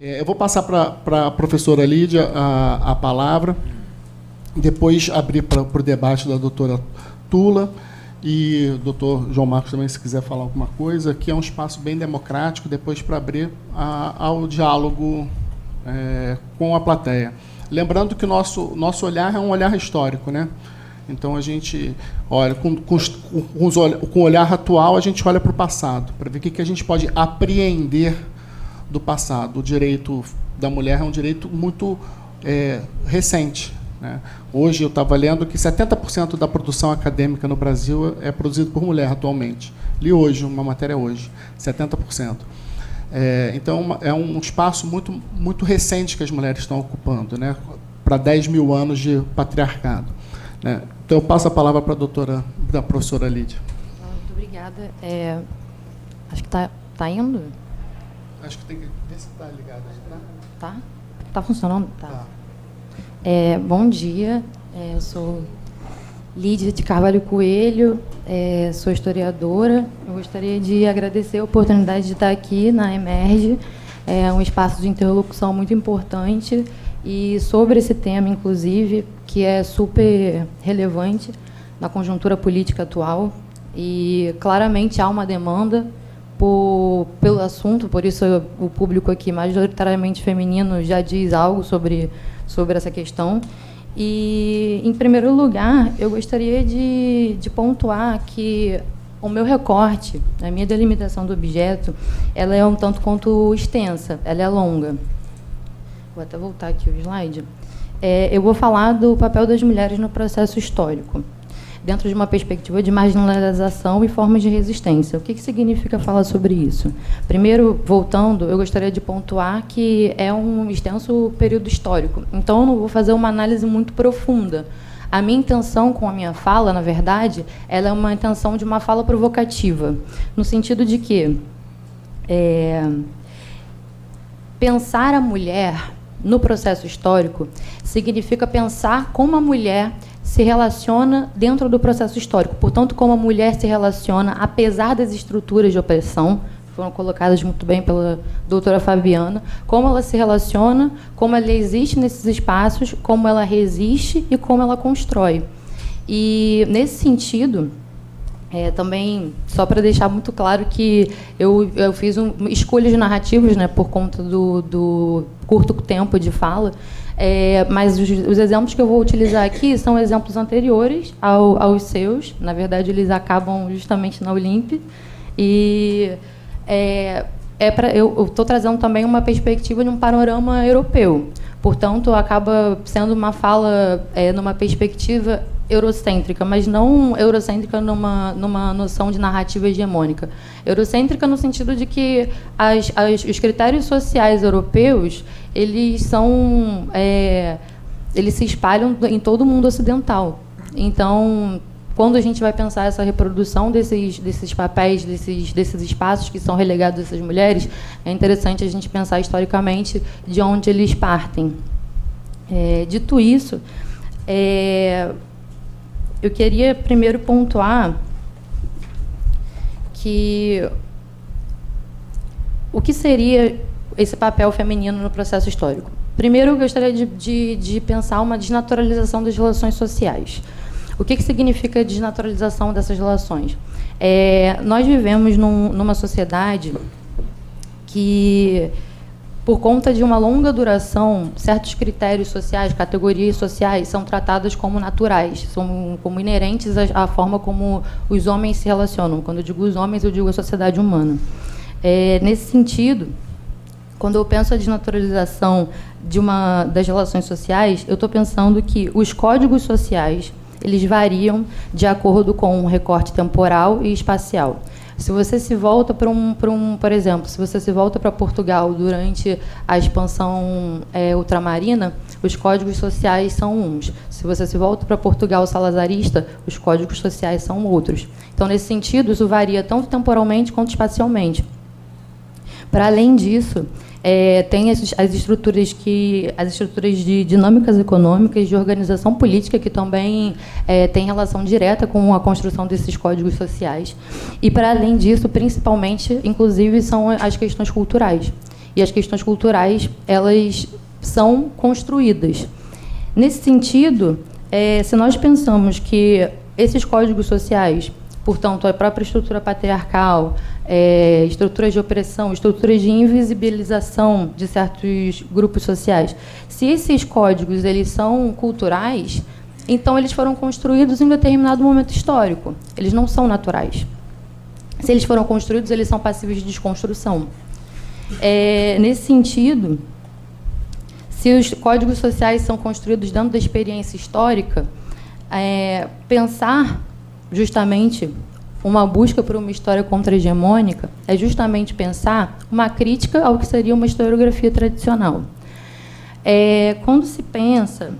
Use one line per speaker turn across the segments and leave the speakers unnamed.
Eu vou passar para a professora Lídia a palavra, depois abrir para o debate da doutora Tula e o doutor João Marcos também, se quiser falar alguma coisa. Aqui é um espaço bem democrático, depois para abrir ao diálogo com a plateia. Lembrando que o nosso olhar é um olhar histórico, né? Então, a gente olha, com o olhar atual, a gente olha para o passado, para ver o que a gente pode apreender do passado. O direito da mulher é um direito muito recente, né? Hoje, eu estava lendo que 70% da produção acadêmica no Brasil é produzido por mulher atualmente. Li hoje, uma matéria hoje, 70%. Então, é um espaço muito, muito recente que as mulheres estão ocupando, né? Para 10 mil anos de patriarcado, né? Então, eu passo a palavra para a professora Lídia.
Muito obrigada. Acho que está indo?
Acho que tem que ver se está ligado.
Tá? Está funcionando?
Tá.
Bom dia. Eu sou Lídia de Carvalho Coelho, sou historiadora. Eu gostaria de agradecer a oportunidade de estar aqui na Emerge. É um espaço de interlocução muito importante e sobre esse tema, inclusive, que é super relevante na conjuntura política atual. E, claramente, há uma demanda pelo assunto, por isso o público aqui, majoritariamente feminino, já diz algo sobre essa questão. E, em primeiro lugar, eu gostaria de pontuar que o meu recorte, a minha delimitação do objeto, ela é um tanto quanto extensa, ela é longa. Vou até voltar aqui o slide. Eu vou falar do papel das mulheres no processo histórico, dentro de uma perspectiva de marginalização e formas de resistência. O que significa falar sobre isso? Primeiro, voltando, eu gostaria de pontuar que é um extenso período histórico, então eu não vou fazer uma análise muito profunda. A minha intenção com a minha fala, na verdade, ela é uma intenção de uma fala provocativa, no sentido de que pensar a mulher no processo histórico significa pensar como a mulher se relaciona dentro do processo histórico. Portanto, como a mulher se relaciona, apesar das estruturas de opressão, que foram colocadas muito bem pela doutora Fabiana, como ela se relaciona, como ela existe nesses espaços, como ela resiste e como ela constrói. E, nesse sentido, também, só para deixar muito claro que eu fiz escolhas narrativas, né, por conta do curto tempo de fala, mas os exemplos que eu vou utilizar aqui são exemplos anteriores aos seus. Na verdade, eles acabam justamente na Olimp. E eu estou trazendo também uma perspectiva de um panorama europeu. Portanto, acaba sendo uma fala numa perspectiva eurocêntrica, mas não eurocêntrica numa noção de narrativa hegemônica. Eurocêntrica no sentido de que os critérios sociais europeus, eles se espalham em todo o mundo ocidental. Então, quando a gente vai pensar essa reprodução desses papéis, desses espaços que são relegados a essas mulheres, é interessante a gente pensar historicamente de onde eles partem. Dito isso, eu queria primeiro pontuar que o que seria esse papel feminino no processo histórico. Primeiro, eu gostaria de pensar uma desnaturalização das relações sociais. O que significa a desnaturalização dessas relações? Nós vivemos numa sociedade que, por conta de uma longa duração, certos critérios sociais, categorias sociais, são tratadas como naturais, são como inerentes à forma como os homens se relacionam. Quando eu digo os homens, eu digo a sociedade humana. Nesse sentido, quando eu penso a desnaturalização das relações sociais, eu estou pensando que os códigos sociais, eles variam de acordo com um recorte temporal e espacial. Se você se volta por exemplo, se você se volta para Portugal durante a expansão ultramarina, os códigos sociais são uns. Se você se volta para Portugal salazarista, os códigos sociais são outros. Então, nesse sentido, isso varia tanto temporalmente quanto espacialmente. Para além disso, tem as estruturas de dinâmicas econômicas, de organização política, que também tem relação direta com a construção desses códigos sociais. E, para além disso, principalmente, inclusive, são as questões culturais. E as questões culturais, elas são construídas. Nesse sentido, se nós pensamos que esses códigos sociais, portanto, a própria estrutura patriarcal, estruturas de opressão, estruturas de invisibilização de certos grupos sociais, se esses códigos eles são culturais, então eles foram construídos em um determinado momento histórico. Eles não são naturais. Se eles foram construídos, eles são passíveis de desconstrução. Nesse sentido, se os códigos sociais são construídos dentro da experiência histórica, pensar justamente uma busca por uma história contra-hegemônica é justamente pensar uma crítica ao que seria uma historiografia tradicional. Quando se pensa,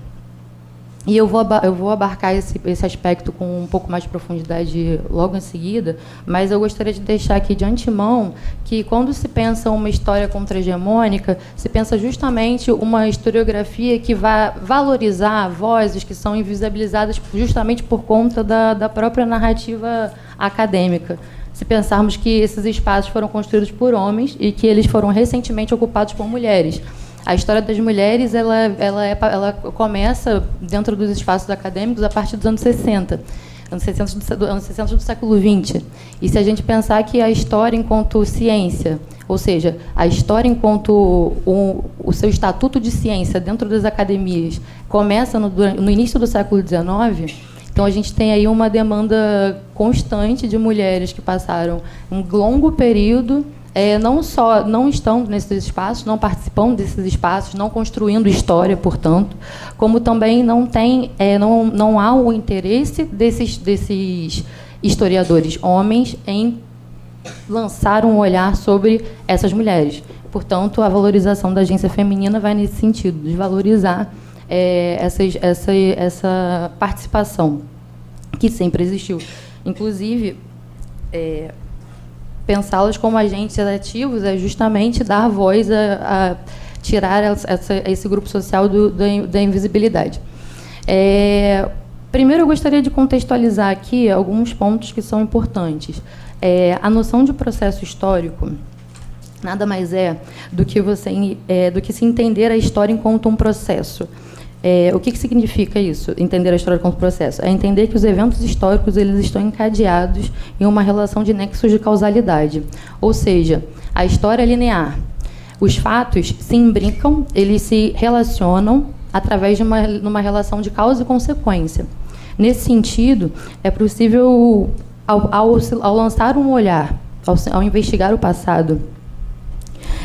e eu vou abarcar esse aspecto com um pouco mais de profundidade logo em seguida, mas eu gostaria de deixar aqui de antemão que, quando se pensa uma história contra-hegemônica, se pensa justamente uma historiografia que vai valorizar vozes que são invisibilizadas justamente por conta da própria narrativa acadêmica. Se pensarmos que esses espaços foram construídos por homens e que eles foram recentemente ocupados por mulheres. A história das mulheres ela começa dentro dos espaços acadêmicos a partir dos anos 60. Anos 60 do século XX. E se a gente pensar que a história enquanto ciência, ou seja, a história enquanto o seu estatuto de ciência dentro das academias começa no início do século XIX, então a gente tem aí uma demanda constante de mulheres que passaram um longo período não estão nesses espaços, não participando desses espaços, não construindo história, portanto, como também não há o interesse desses historiadores homens em lançar um olhar sobre essas mulheres. Portanto, a valorização da agência feminina vai nesse sentido, desvalorizar essa participação que sempre existiu. Inclusive, pensá-las como agentes ativos é justamente dar voz a tirar esse grupo social da invisibilidade. Primeiro, eu gostaria de contextualizar aqui alguns pontos que são importantes. A noção de processo histórico nada mais do que se entender a história enquanto um processo. O que significa isso, entender a história como processo? É entender que os eventos históricos eles estão encadeados em uma relação de nexos de causalidade. Ou seja, a história é linear. Os fatos se imbricam, eles se relacionam através de uma relação de causa e consequência. Nesse sentido, é possível, ao lançar um olhar, ao investigar o passado,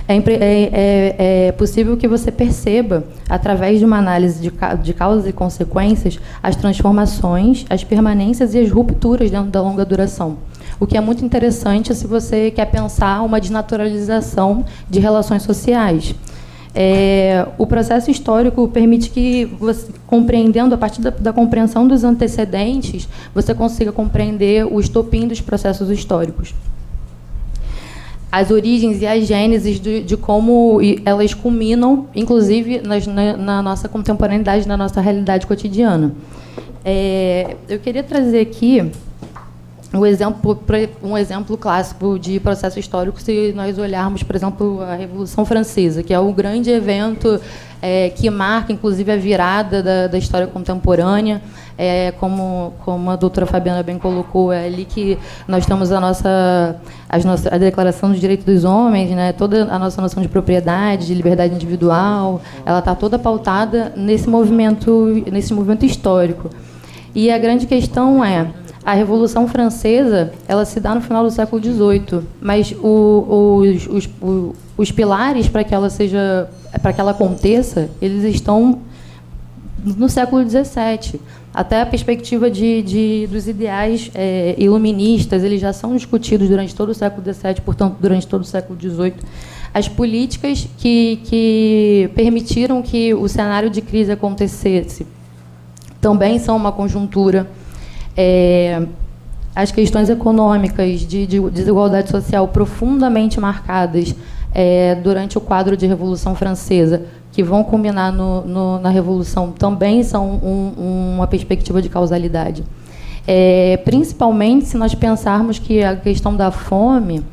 é possível que você perceba, através de uma análise de causas e consequências, as transformações, as permanências e as rupturas dentro da longa duração. O que é muito interessante se você quer pensar uma desnaturalização de relações sociais. O processo histórico permite que, você, compreendendo, a partir da compreensão dos antecedentes, você consiga compreender o estopim dos processos históricos. As origens e as gêneses de como elas culminam, inclusive, na nossa contemporaneidade, na nossa realidade cotidiana. Eu queria trazer aqui um exemplo clássico de processo histórico, se nós olharmos, por exemplo, a Revolução Francesa, que é o grande evento que marca, inclusive, a virada da história contemporânea. Como a doutora Fabiana bem colocou, é ali que nós temos a Declaração dos Direitos dos Homens, né, toda a nossa noção de propriedade, de liberdade individual, ela está toda pautada nesse movimento histórico. E a grande questão a Revolução Francesa, ela se dá no final do século XVIII, mas os pilares para que ela aconteça, eles estão no século XVII. Até a perspectiva dos ideais iluministas, eles já são discutidos durante todo o século XVII, portanto, durante todo o século XVIII. As políticas que permitiram que o cenário de crise acontecesse também são uma conjuntura. As questões econômicas de desigualdade social profundamente marcadas durante o quadro de Revolução Francesa, que vão culminar na Revolução, também são uma perspectiva de causalidade. Principalmente se nós pensarmos que a questão da fome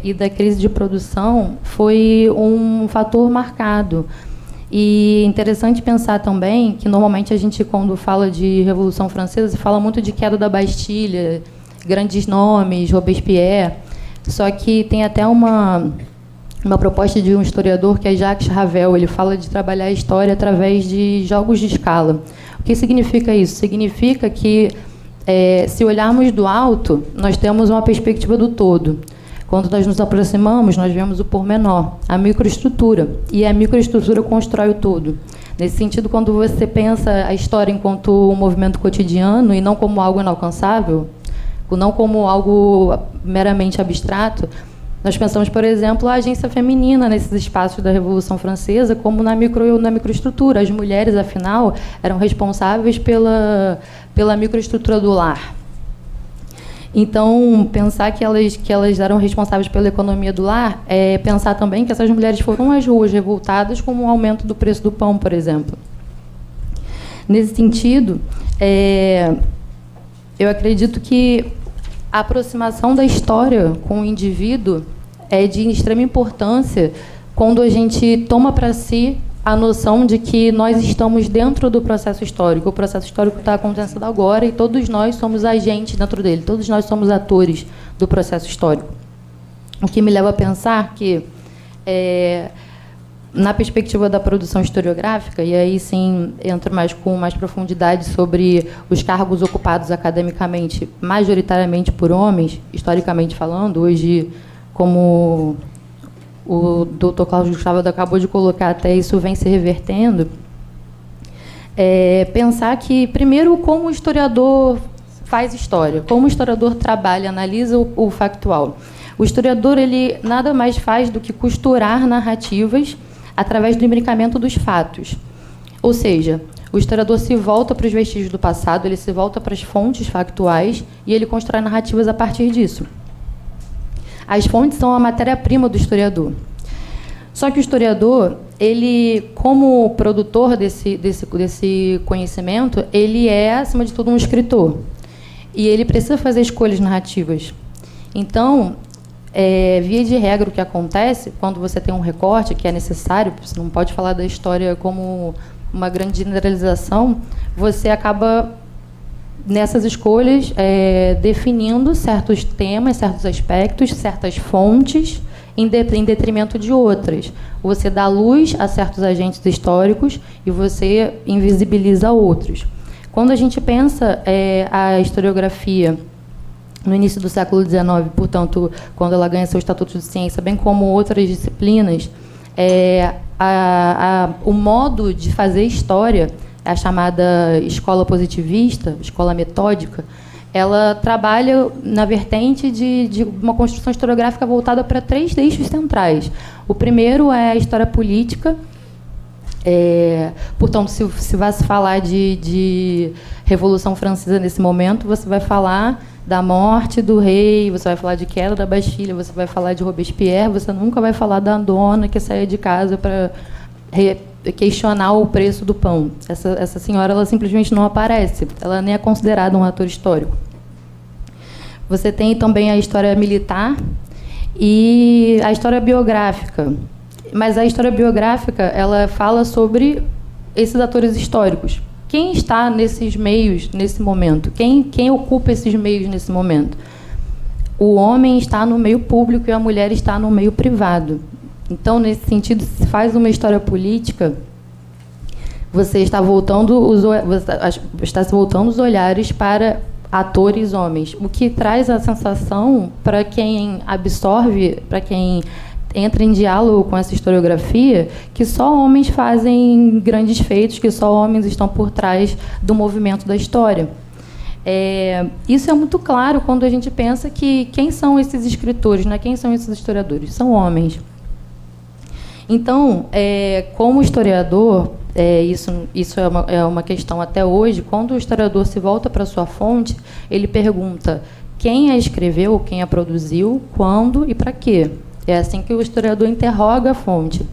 e da crise de produção foi um fator marcado. E interessante pensar também que, normalmente, a gente, quando fala de Revolução Francesa, fala muito de queda da Bastilha, grandes nomes, Robespierre, só que tem até uma proposta de um historiador, que é Jacques Ravel. Ele fala de trabalhar a história através de jogos de escala. O que significa isso? Significa que, se olharmos do alto, nós temos uma perspectiva do todo. Quando nós nos aproximamos, nós vemos o pormenor, a microestrutura. E a microestrutura constrói o todo. Nesse sentido, quando você pensa a história enquanto um movimento cotidiano e não como algo inalcançável, não como algo meramente abstrato, nós pensamos, por exemplo, a agência feminina nesses espaços da Revolução Francesa como na microestrutura. As mulheres, afinal, eram responsáveis pela microestrutura do lar. Então, pensar que elas eram responsáveis pela economia do lar é pensar também que essas mulheres foram às ruas revoltadas com o aumento do preço do pão, por exemplo. Nesse sentido, eu acredito que a aproximação da história com o indivíduo é de extrema importância quando a gente toma para si a noção de que nós estamos dentro do processo histórico. O processo histórico está acontecendo agora e todos nós somos agentes dentro dele, todos nós somos atores do processo histórico. O que me leva a pensar que, na perspectiva da produção historiográfica, e aí sim entro com mais profundidade sobre os cargos ocupados academicamente, majoritariamente por homens, historicamente falando, hoje, como o doutor Cláudio Gustavo acabou de colocar, até isso vem se revertendo, pensar que, primeiro, como o historiador faz história, como o historiador trabalha, analisa o factual. O historiador, ele nada mais faz do que costurar narrativas através do imbricamento dos fatos. Ou seja, o historiador se volta para os vestígios do passado, ele se volta para as fontes factuais e ele constrói narrativas a partir disso. As fontes são a matéria-prima do historiador. Só que o historiador, ele, como produtor desse conhecimento, ele é, acima de tudo, um escritor. E ele precisa fazer escolhas narrativas. Então, via de regra, o que acontece, quando você tem um recorte que é necessário, você não pode falar da história como uma grande generalização, você acaba, nessas escolhas, definindo certos temas, certos aspectos, certas fontes, em detrimento de outras. Você dá luz a certos agentes históricos e você invisibiliza outros. Quando a gente pensa a historiografia no início do século XIX, portanto, quando ela ganha seu estatuto de ciência, bem como outras disciplinas, o modo de fazer história, a chamada escola positivista, escola metódica, ela trabalha na vertente de uma construção historiográfica voltada para 3 eixos centrais. O primeiro é a história política. Portanto, se vai se falar de Revolução Francesa nesse momento, você vai falar da morte do rei, você vai falar de queda da Bastilha, você vai falar de Robespierre, você nunca vai falar da dona que saía de casa para questionar o preço do pão. Essa senhora, ela simplesmente não aparece, ela nem é considerada um ator histórico. Você tem também a história militar e a história biográfica. Mas a história biográfica, ela fala sobre esses atores históricos. Quem está nesses meios nesse momento? Quem ocupa esses meios nesse momento? O homem está no meio público e a mulher está no meio privado. Então, nesse sentido, se faz uma história política, você está se voltando os olhares para atores homens, o que traz a sensação para quem absorve, para quem entra em diálogo com essa historiografia que só homens fazem grandes feitos, que só homens estão por trás do movimento da história. Isso é muito claro quando a gente pensa que quem são esses escritores, né? Quem são esses historiadores? São homens. Então, como historiador, isso é uma questão até hoje. Quando o historiador se volta para a sua fonte, ele pergunta quem a escreveu, quem a produziu, quando e para quê. É assim que o historiador interroga a fonte.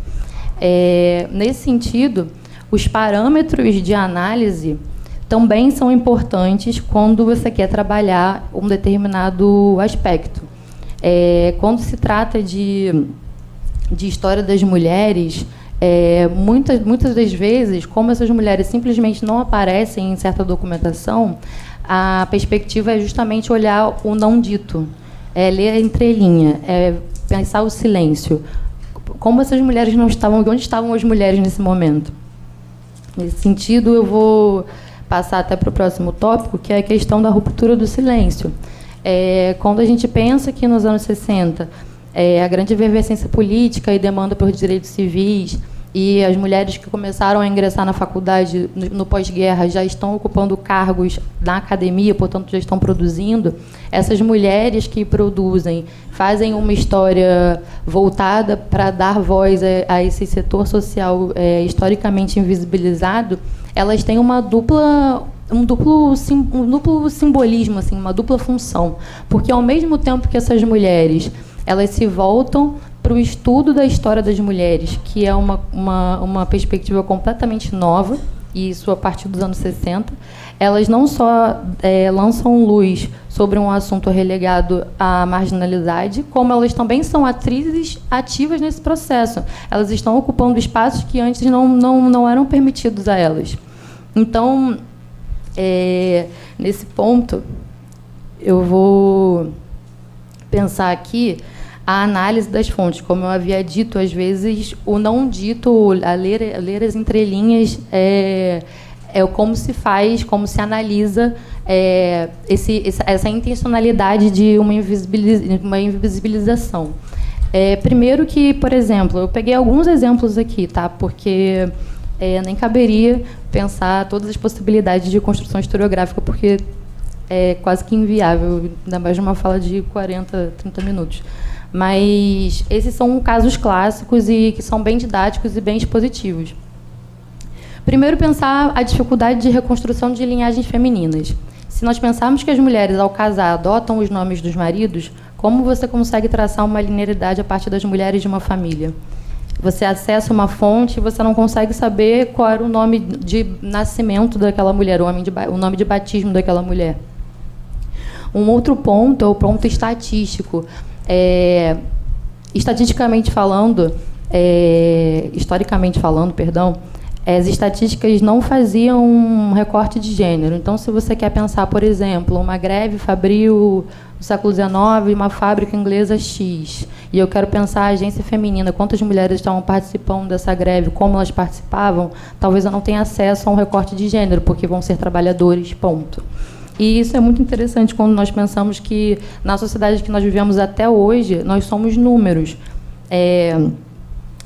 Nesse sentido, os parâmetros de análise também são importantes quando você quer trabalhar um determinado aspecto. Quando se trata de história das mulheres, muitas das vezes, como essas mulheres simplesmente não aparecem em certa documentação, a perspectiva é justamente olhar o não dito, ler a entrelinha, pensar o silêncio. Como essas mulheres não estavam, onde estavam as mulheres nesse momento? Nesse sentido, eu vou passar até para o próximo tópico, que é a questão da ruptura do silêncio. Quando a gente pensa que nos anos 60, a grande efervescência política e demanda por direitos civis, e as mulheres que começaram a ingressar na faculdade no pós-guerra já estão ocupando cargos na academia, portanto, já estão produzindo. Essas mulheres que produzem, fazem uma história voltada para dar voz a esse setor social historicamente invisibilizado, elas têm um duplo simbolismo, assim, uma dupla função. Porque, ao mesmo tempo que essas mulheres elas se voltam para o estudo da história das mulheres, que é uma perspectiva completamente nova, e isso a partir dos anos 60, elas não só lançam luz sobre um assunto relegado à marginalidade, como elas também são atrizes ativas nesse processo. Elas estão ocupando espaços que antes não eram permitidos a elas. Então, nesse ponto, eu vou pensar aqui a análise das fontes. Como eu havia dito, às vezes, o não dito, a ler as entrelinhas, como se faz, como se analisa essa intencionalidade de uma invisibilização. Primeiro que, por exemplo, eu peguei alguns exemplos aqui, tá? Porque nem caberia pensar todas as possibilidades de construção historiográfica, porque é quase que inviável, ainda mais numa fala de 40, 30 minutos. Mas esses são casos clássicos e que são bem didáticos e bem expositivos. Primeiro, pensar a dificuldade de reconstrução de linhagens femininas. Se nós pensarmos que as mulheres, ao casar, adotam os nomes dos maridos, como você consegue traçar uma linearidade a partir das mulheres de uma família? Você acessa uma fonte e você não consegue saber qual era o nome de nascimento daquela mulher, o nome de batismo daquela mulher. Um outro ponto é o ponto estatístico. Historicamente falando, as estatísticas não faziam um recorte de gênero. Então, se você quer pensar, por exemplo, uma greve fabril no século XIX, uma fábrica inglesa X, e eu quero pensar a agência feminina, quantas mulheres estavam participando dessa greve, como elas participavam, talvez eu não tenha acesso a um recorte de gênero, porque vão ser trabalhadores, ponto. E isso é muito interessante quando nós pensamos que, na sociedade que nós vivemos até hoje, nós somos números.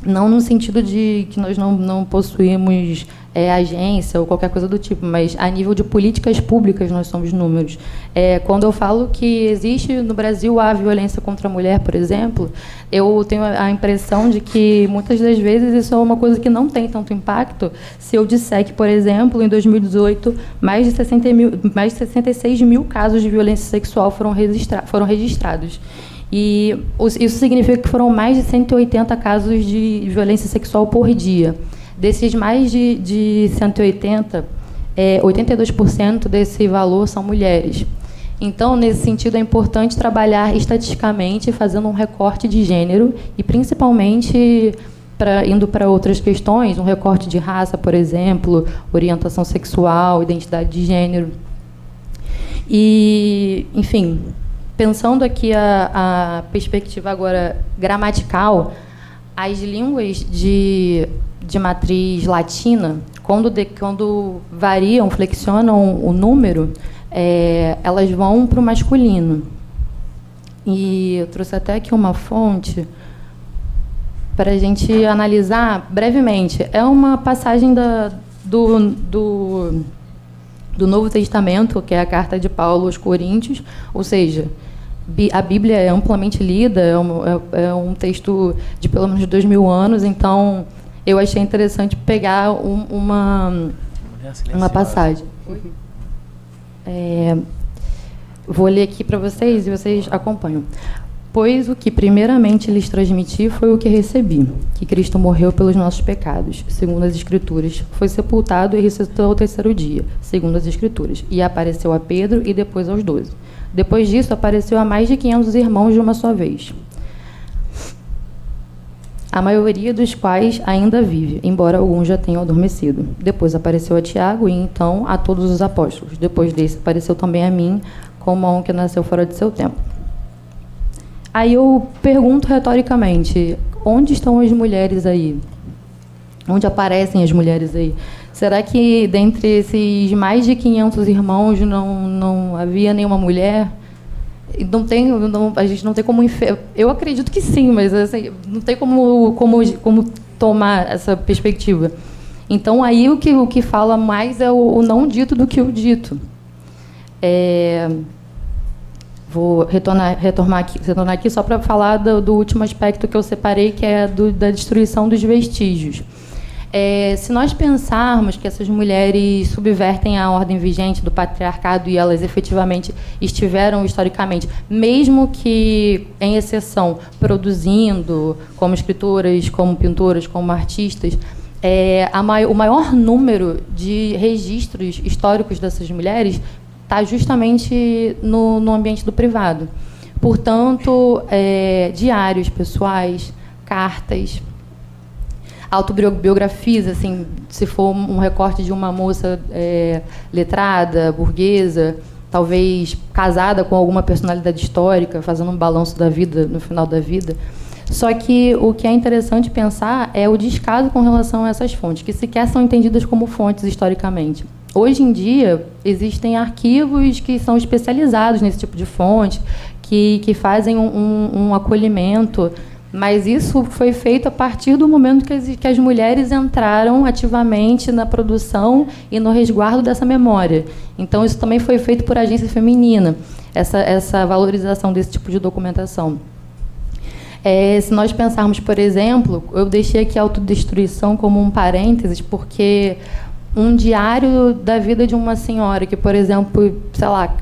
Não no sentido de que nós não possuímos agência ou qualquer coisa do tipo, mas a nível de políticas públicas nós somos números. Quando eu falo que existe no Brasil a violência contra a mulher, por exemplo, eu tenho a impressão de que muitas das vezes isso é uma coisa que não tem tanto impacto se eu disser que, por exemplo, em 2018, mais de 66 mil casos de violência sexual foram registrados. E isso significa que foram mais de 180 casos de violência sexual por dia. Desses mais de 180, 82% desse valor são mulheres. Então, nesse sentido, é importante trabalhar estatisticamente, fazendo um recorte de gênero e, principalmente, indo para outras questões, um recorte de raça, por exemplo, orientação sexual, identidade de gênero. E, enfim, pensando aqui a perspectiva agora gramatical, as línguas de matriz latina, quando variam, flexionam o número, elas vão para o masculino. E eu trouxe até aqui uma fonte para a gente analisar brevemente. É uma passagem do Novo Testamento, que é a carta de Paulo aos Coríntios, ou seja, a Bíblia é amplamente lida, é um texto de pelo menos 2000 anos, então eu achei interessante pegar uma passagem. Vou ler aqui para vocês e vocês acompanham. Pois o que primeiramente lhes transmiti foi o que recebi, que Cristo morreu pelos nossos pecados, segundo as Escrituras, foi sepultado e ressuscitou ao terceiro dia, segundo as Escrituras, e apareceu a Pedro e depois aos 12. Depois disso, apareceu a mais de 500 irmãos de uma só vez, a maioria dos quais ainda vive, embora alguns já tenham adormecido. Depois apareceu a Tiago e então a todos os apóstolos. Depois desse, apareceu também a mim, como a um que nasceu fora de seu tempo. Aí eu pergunto retoricamente, onde estão as mulheres aí? Onde aparecem as mulheres aí? Será que dentre esses mais de 500 irmãos não havia nenhuma mulher? A gente não tem como... Eu acredito que sim, mas assim, não tem como tomar essa perspectiva. Então, aí o que fala mais é o não dito do que o dito. Vou retornar aqui só para falar do último aspecto que eu separei, que é da destruição dos vestígios. Se nós pensarmos que essas mulheres subvertem a ordem vigente do patriarcado e elas efetivamente estiveram historicamente, mesmo que em exceção, produzindo como escritoras, como pintoras, como artistas, o maior número de registros históricos dessas mulheres está justamente no ambiente do privado. Portanto, diários pessoais, cartas, autobiografias, assim, se for um recorte de uma moça letrada, burguesa, talvez casada com alguma personalidade histórica, fazendo um balanço da vida, no final da vida. Só que o que é interessante pensar é o descaso com relação a essas fontes, que sequer são entendidas como fontes historicamente. Hoje em dia, existem arquivos que são especializados nesse tipo de fonte, que fazem um acolhimento, mas isso foi feito a partir do momento que as mulheres entraram ativamente na produção e no resguardo dessa memória. Então, isso também foi feito por agência feminina, essa valorização desse tipo de documentação. Se nós pensarmos, por exemplo, eu deixei aqui a autodestruição como um parênteses, porque um diário da vida de uma senhora que, por exemplo, sei lá,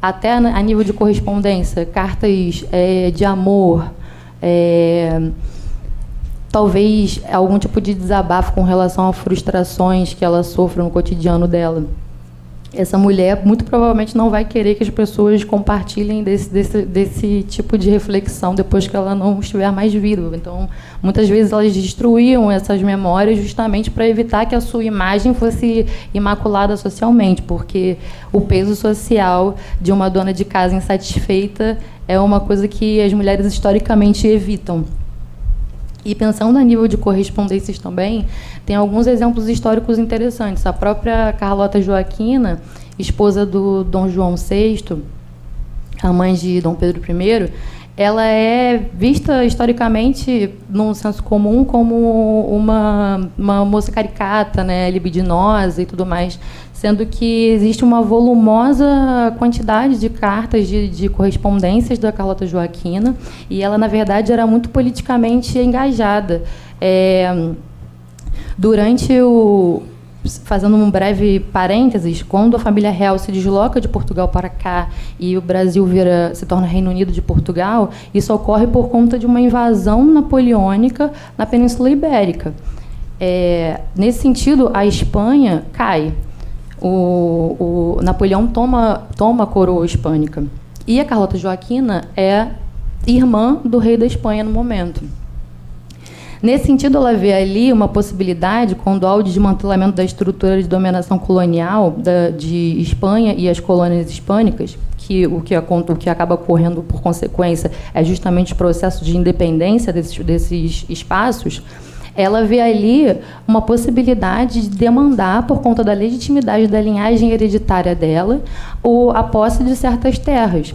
até a nível de correspondência, cartas de amor, talvez algum tipo de desabafo com relação a frustrações que ela sofre no cotidiano dela. Essa mulher muito provavelmente não vai querer que as pessoas compartilhem desse tipo de reflexão depois que ela não estiver mais viva. Então, muitas vezes elas destruíam essas memórias justamente para evitar que a sua imagem fosse imaculada socialmente, porque o peso social de uma dona de casa insatisfeita é uma coisa que as mulheres historicamente evitam. E pensando a nível de correspondências também, tem alguns exemplos históricos interessantes. A própria Carlota Joaquina, esposa do Dom João VI, a mãe de Dom Pedro I, ela é vista historicamente, num senso comum, como uma moça caricata, né, libidinosa e tudo mais, sendo que existe uma volumosa quantidade de cartas de correspondências da Carlota Joaquina, e ela, na verdade, era muito politicamente engajada. Fazendo um breve parênteses, quando a família real se desloca de Portugal para cá e o Brasil se torna Reino Unido de Portugal, isso ocorre por conta de uma invasão napoleônica na Península Ibérica. Nesse sentido, a Espanha cai. O Napoleão toma a coroa hispânica. E a Carlota Joaquina é irmã do rei da Espanha no momento. Nesse sentido, ela vê ali uma possibilidade, quando há o desmantelamento da estrutura de dominação colonial de Espanha e as colônias hispânicas, que o que acaba ocorrendo por consequência é justamente o processo de independência desses espaços. Ela vê ali uma possibilidade de demandar, por conta da legitimidade da linhagem hereditária dela, a posse de certas terras.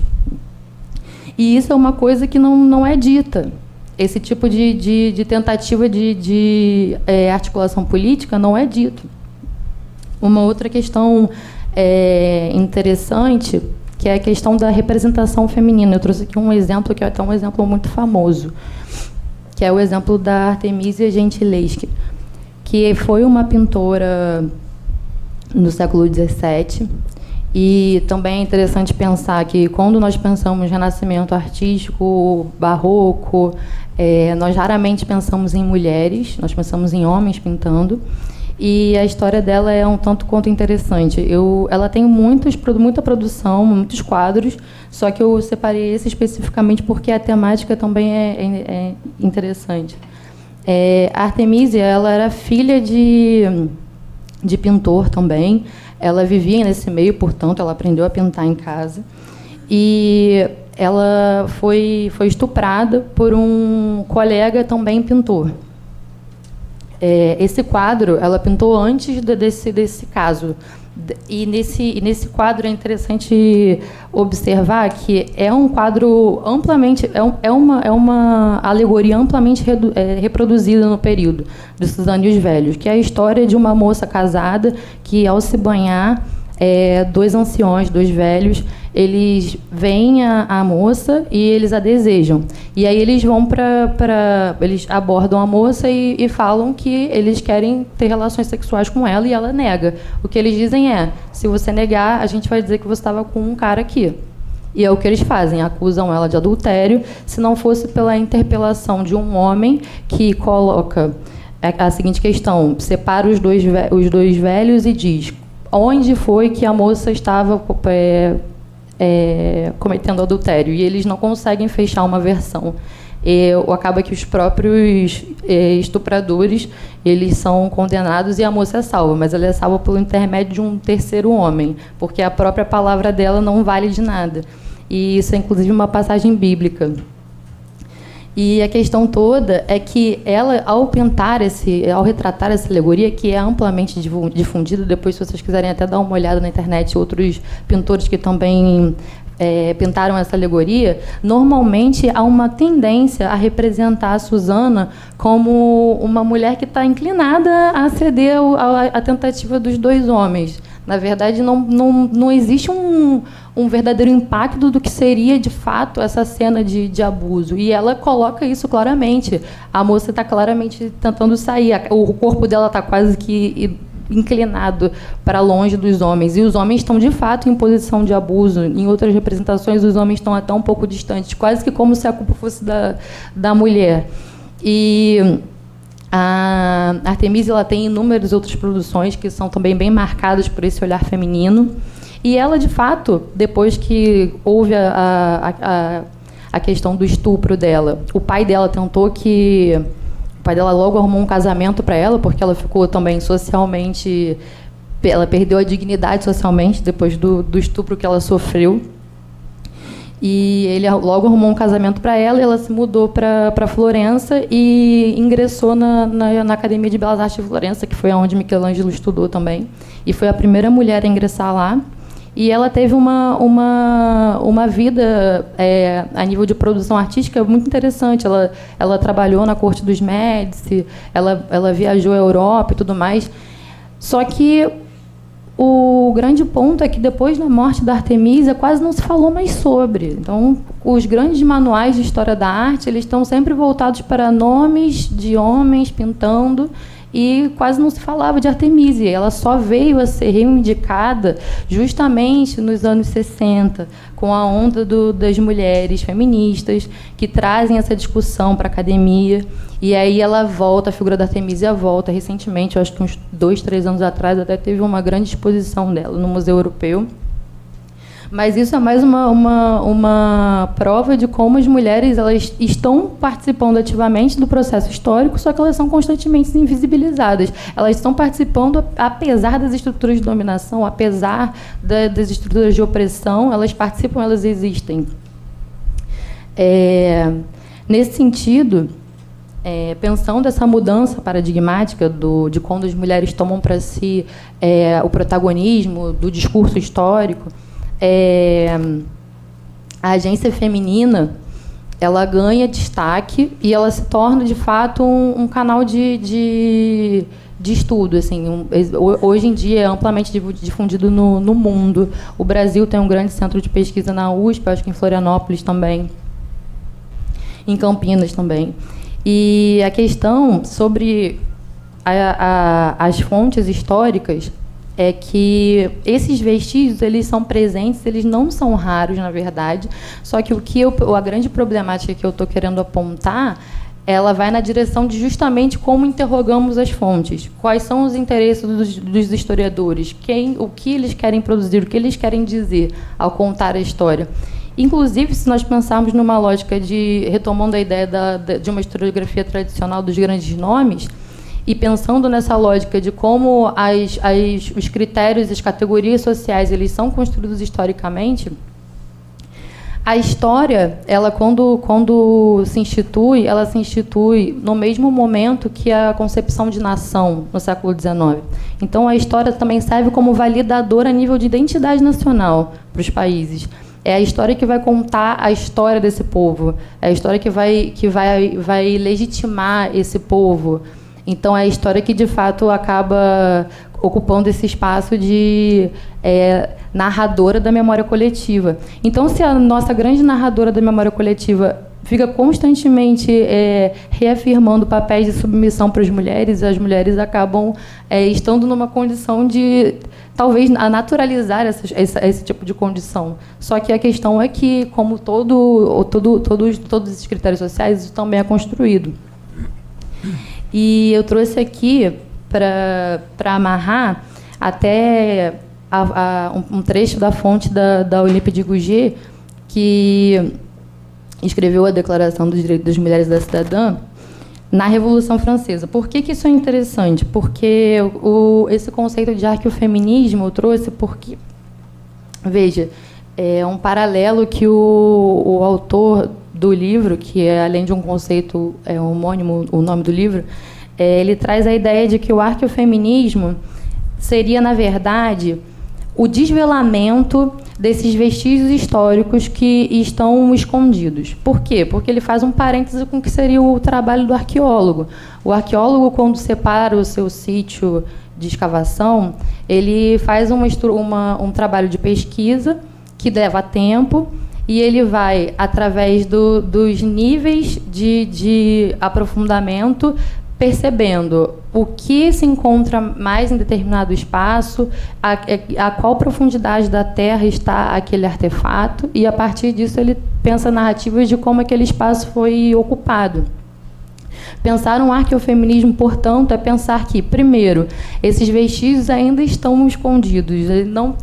E isso é uma coisa que não é dita. esse tipo de tentativa de articulação política não é dito. Uma outra questão interessante, que é a questão da representação feminina. Eu trouxe aqui um exemplo que é até um exemplo muito famoso, que é o exemplo da Artemisia Gentileschi, que foi uma pintora no século XVII. E também é interessante pensar que, quando nós pensamos em renascimento artístico, barroco, nós raramente pensamos em mulheres, nós pensamos em homens pintando. E a história dela é um tanto quanto interessante. Ela tem muita produção, muitos quadros, só que eu separei esse especificamente porque a temática também é interessante. A Artemisia, ela era filha de pintor também. Ela vivia nesse meio, portanto, ela aprendeu a pintar em casa. E ela foi estuprada por um colega também pintor. Esse quadro ela pintou antes desse caso. E nesse quadro é interessante observar que é um quadro amplamente... É uma alegoria amplamente reproduzida no período de Suzane e os Velhos, que é a história de uma moça casada que, ao se banhar, dois anciões, dois velhos, eles veem a moça e eles a desejam. E aí eles vão eles abordam a moça e falam que eles querem ter relações sexuais com ela, e ela nega. O que eles dizem é: se você negar, a gente vai dizer que você estava com um cara aqui. E é o que eles fazem, acusam ela de adultério, se não fosse pela interpelação de um homem que coloca a seguinte questão: separa os dois velhos e diz onde foi que a moça estava cometendo adultério, e eles não conseguem fechar uma versão. Acaba que os próprios estupradores, eles são condenados e a moça é salva, mas ela é salva pelo intermédio de um terceiro homem, porque a própria palavra dela não vale de nada. E isso é, inclusive, uma passagem bíblica. E a questão toda é que ela, ao retratar essa alegoria, que é amplamente difundida, depois, se vocês quiserem até dar uma olhada na internet, outros pintores que também pintaram essa alegoria, normalmente há uma tendência a representar a Susana como uma mulher que está inclinada a ceder à tentativa dos dois homens. Na verdade, não existe um verdadeiro impacto do que seria, de fato, essa cena de abuso. E ela coloca isso claramente. A moça está claramente tentando sair. O corpo dela está quase que inclinado para longe dos homens. E os homens estão, de fato, em posição de abuso. Em outras representações, os homens estão até um pouco distantes, quase que como se a culpa fosse da mulher. E a Artemisia, ela tem inúmeras outras produções que são também bem marcadas por esse olhar feminino. E ela, de fato, depois que houve a questão do estupro dela, o pai dela o pai dela logo arrumou um casamento para ela, porque ela ficou também socialmente... Ela perdeu a dignidade socialmente depois do estupro que ela sofreu. E ele logo arrumou um casamento para ela, e ela se mudou para Florença e ingressou na Academia de Belas Artes de Florença, que foi onde Michelangelo estudou também. E foi a primeira mulher a ingressar lá. E ela teve uma vida a nível de produção artística muito interessante. Ela trabalhou na corte dos Médici, ela viajou à Europa e tudo mais. Só que o grande ponto é que, depois da morte da Artemisia, quase não se falou mais sobre. Então, os grandes manuais de história da arte, eles estão sempre voltados para nomes de homens pintando, e quase não se falava de Artemisia. Ela só veio a ser reivindicada justamente nos anos 60, com a onda das mulheres feministas, que trazem essa discussão para a academia. E aí ela volta, a figura da Artemisia volta recentemente, eu acho que uns 2, 3 anos atrás, até teve uma grande exposição dela no Museu Europeu. Mas isso é mais uma prova de como as mulheres, elas estão participando ativamente do processo histórico, só que elas são constantemente invisibilizadas. Elas estão participando apesar das estruturas de dominação, apesar das estruturas de opressão, elas participam, elas existem. Nesse sentido, pensando essa mudança paradigmática de quando as mulheres tomam para si o protagonismo do discurso histórico, a agência feminina, ela ganha destaque e ela se torna, de fato, um canal de estudo. Assim, hoje em dia é amplamente difundido no mundo. O Brasil tem um grande centro de pesquisa na USP, acho que em Florianópolis também, em Campinas também. E a questão sobre as fontes históricas é que esses vestígios, eles são presentes, eles não são raros, na verdade, só que a grande problemática que eu estou querendo apontar, ela vai na direção de justamente como interrogamos as fontes, quais são os interesses dos historiadores, o que eles querem produzir, o que eles querem dizer ao contar a história. Inclusive, se nós pensarmos numa lógica retomando a ideia de uma historiografia tradicional dos grandes nomes, e pensando nessa lógica de como os critérios, as categorias sociais, eles são construídos historicamente, a história, ela quando se institui, ela se institui no mesmo momento que a concepção de nação, no século XIX. Então, a história também serve como validadora a nível de identidade nacional para os países. É a história que vai contar a história desse povo, é a história que vai legitimar esse povo. Então, é a história que, de fato, acaba ocupando esse espaço de narradora da memória coletiva. Então, se a nossa grande narradora da memória coletiva fica constantemente reafirmando papéis de submissão para as mulheres acabam estando numa condição de, talvez, a naturalizar esse tipo de condição. Só que a questão é que, como todos esses critérios sociais, isso também é construído. E eu trouxe aqui, para amarrar, até um trecho da fonte da Olympe de Gouges, que escreveu a Declaração dos Direitos das Mulheres e da Cidadã na Revolução Francesa. Por que isso é interessante? Porque esse conceito de arqueofeminismo eu trouxe porque, veja, é um paralelo que o autor do livro, que é, além de um conceito homônimo, o nome do livro, ele traz a ideia de que o arqueofeminismo seria, na verdade, o desvelamento desses vestígios históricos que estão escondidos. Por quê? Porque ele faz um parêntese com o que seria o trabalho do arqueólogo. O arqueólogo, quando separa o seu sítio de escavação, ele faz um trabalho de pesquisa que leva tempo, e ele vai, através dos níveis de aprofundamento, percebendo o que se encontra mais em determinado espaço, a qual profundidade da terra está aquele artefato, e, a partir disso, ele pensa narrativas de como aquele espaço foi ocupado. Pensar um arqueofeminismo, portanto, é pensar que, primeiro, esses vestígios ainda estão escondidos.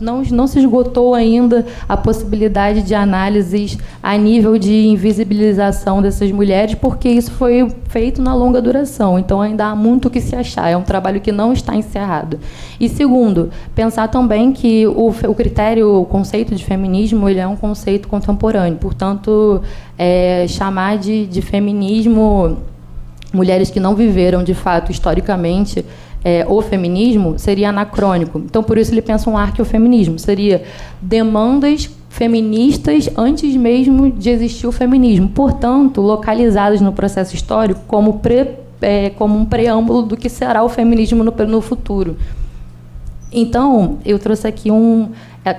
Não se esgotou ainda a possibilidade de análises a nível de invisibilização dessas mulheres, porque isso foi feito na longa duração. Então, ainda há muito o que se achar. É um trabalho que não está encerrado. E, segundo, pensar também que o conceito de feminismo, ele é um conceito contemporâneo. Portanto, chamar de feminismo mulheres que não viveram, de fato, historicamente, o feminismo, seria anacrônico. Então, por isso, ele pensa um arqueofeminismo. Seria demandas feministas antes mesmo de existir o feminismo. Portanto, localizadas no processo histórico como um preâmbulo do que será o feminismo no futuro. Então, eu trouxe aqui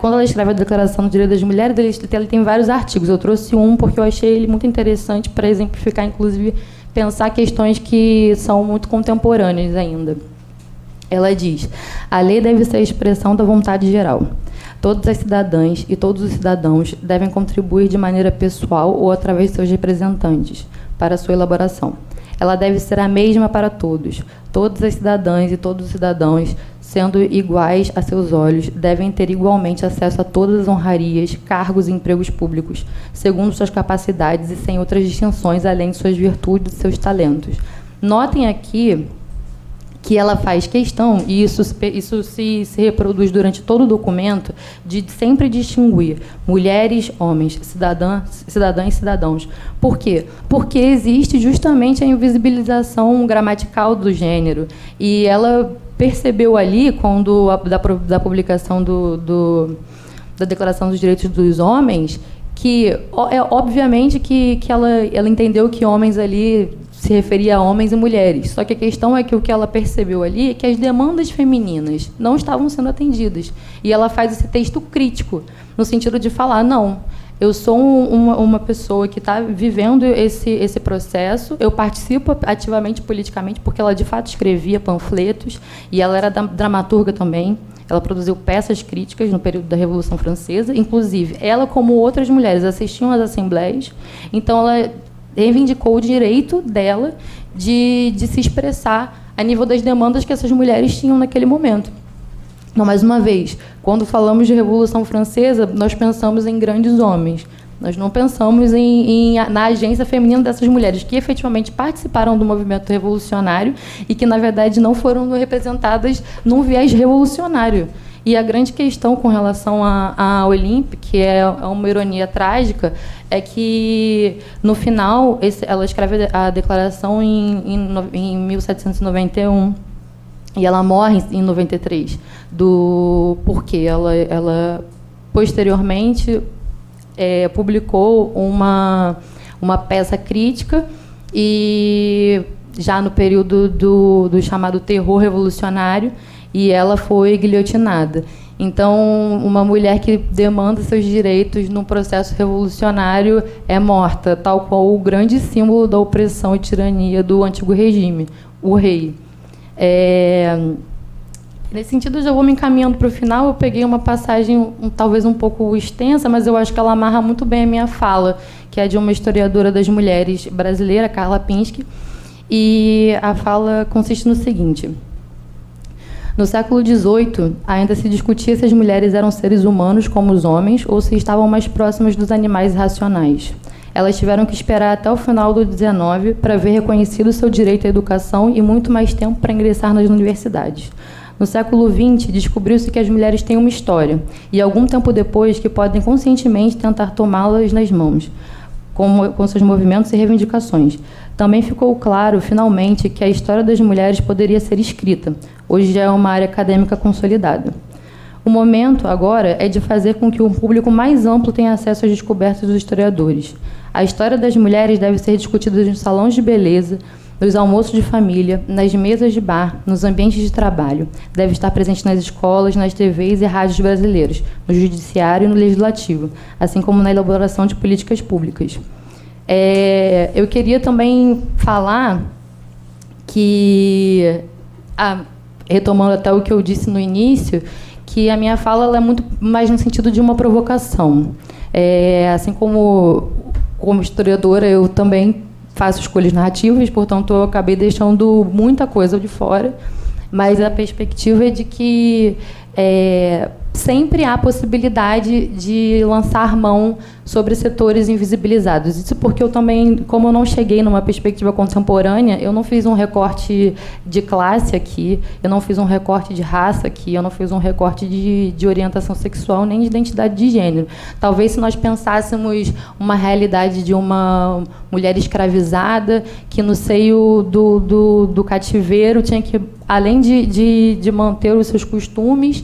quando ela escreve a Declaração dos Direitos das Mulheres, ele tem vários artigos. Eu trouxe um porque eu achei ele muito interessante para exemplificar, inclusive, pensar questões que são muito contemporâneas ainda. Ela diz: a lei deve ser a expressão da vontade geral. Todas as cidadãs e todos os cidadãos devem contribuir de maneira pessoal ou através de seus representantes para a sua elaboração. Ela deve ser a mesma para todos. Todas as cidadãs e todos os cidadãos, sendo iguais a seus olhos, devem ter igualmente acesso a todas as honrarias, cargos e empregos públicos, segundo suas capacidades e sem outras distinções, além de suas virtudes e seus talentos. Notem aqui que ela faz questão, e isso se reproduz durante todo o documento, de sempre distinguir mulheres, homens, cidadãs e cidadãos. Por quê? Porque existe justamente a invisibilização gramatical do gênero. E ela percebeu ali, quando da publicação da Declaração dos Direitos dos Homens, que obviamente que ela entendeu que homens ali se referia a homens e mulheres. Só que a questão é que o que ela percebeu ali é que as demandas femininas não estavam sendo atendidas. E ela faz esse texto crítico, no sentido de falar, não, eu sou uma pessoa que está vivendo esse processo, eu participo ativamente politicamente, porque ela, de fato, escrevia panfletos, e ela era dramaturga também. Ela produziu peças críticas no período da Revolução Francesa. Inclusive, ela, como outras mulheres, assistiam às assembleias. Então, ela reivindicou o direito dela de se expressar a nível das demandas que essas mulheres tinham naquele momento. Então, mais uma vez, quando falamos de Revolução Francesa, nós pensamos em grandes homens. Nós não pensamos na agência feminina dessas mulheres que efetivamente participaram do movimento revolucionário e que, na verdade, não foram representadas num viés revolucionário. E a grande questão com relação à Olympe, que é uma ironia trágica, é que, no final, ela escreve a declaração em 1791, e ela morre em 93, porque ela posteriormente publicou uma peça crítica, e já no período do chamado terror revolucionário, e ela foi guilhotinada. Então, uma mulher que demanda seus direitos num processo revolucionário é morta, tal qual o grande símbolo da opressão e tirania do antigo regime, o rei. Nesse sentido, eu já vou me encaminhando para o final. Eu peguei uma passagem talvez um pouco extensa, mas eu acho que ela amarra muito bem a minha fala, que é de uma historiadora das mulheres brasileira, Carla Pinsky, e a fala consiste no seguinte: no século XVIII, ainda se discutia se as mulheres eram seres humanos como os homens ou se estavam mais próximas dos animais irracionais. Elas tiveram que esperar até o final do XIX para ver reconhecido seu direito à educação e muito mais tempo para ingressar nas universidades. No século XX, descobriu-se que as mulheres têm uma história, e algum tempo depois que podem conscientemente tentar tomá-las nas mãos, com seus movimentos e reivindicações. Também ficou claro, finalmente, que a história das mulheres poderia ser escrita. Hoje já é uma área acadêmica consolidada. O momento, agora, é de fazer com que um público mais amplo tenha acesso às descobertas dos historiadores. A história das mulheres deve ser discutida nos salões de beleza, nos almoços de família, nas mesas de bar, nos ambientes de trabalho. Deve estar presente nas escolas, nas TVs e rádios brasileiras, no judiciário e no legislativo, assim como na elaboração de políticas públicas. Eu queria também falar que, retomando até o que eu disse no início, que a minha fala ela é muito mais no sentido de uma provocação. Assim como historiadora, eu também faço escolhas narrativas, portanto, eu acabei deixando muita coisa de fora, mas a perspectiva é de que sempre há possibilidade de lançar mão sobre setores invisibilizados. Isso porque eu também, como eu não cheguei numa perspectiva contemporânea, eu não fiz um recorte de classe aqui, eu não fiz um recorte de raça aqui, eu não fiz um recorte de orientação sexual, nem de identidade de gênero. Talvez se nós pensássemos uma realidade de uma mulher escravizada que no seio do cativeiro tinha que, além de manter os seus costumes,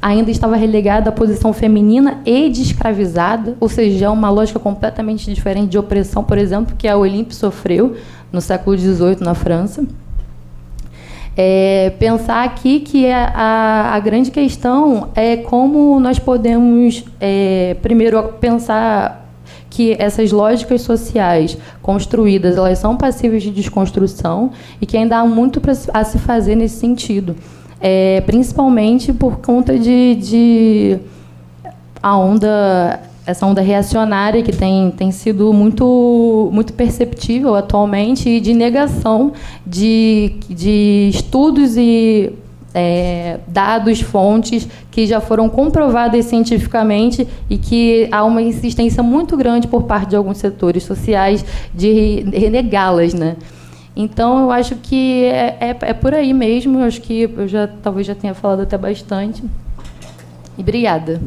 ainda estava relegada à posição feminina e de escravizada, ou seja, é uma lógica completamente diferente de opressão, por exemplo, que a Olympe sofreu no século XVIII na França. Pensar aqui que a grande questão é como nós podemos, primeiro, pensar que essas lógicas sociais construídas elas são passíveis de desconstrução e que ainda há muito a se fazer nesse sentido. Principalmente por conta de essa onda reacionária que tem sido muito, muito perceptível atualmente, e de negação de estudos e dados, fontes que já foram comprovadas cientificamente e que há uma insistência muito grande por parte de alguns setores sociais de renegá-las, né? Então, eu acho que é por aí mesmo. Eu acho que eu talvez já tenha falado até bastante. E obrigada.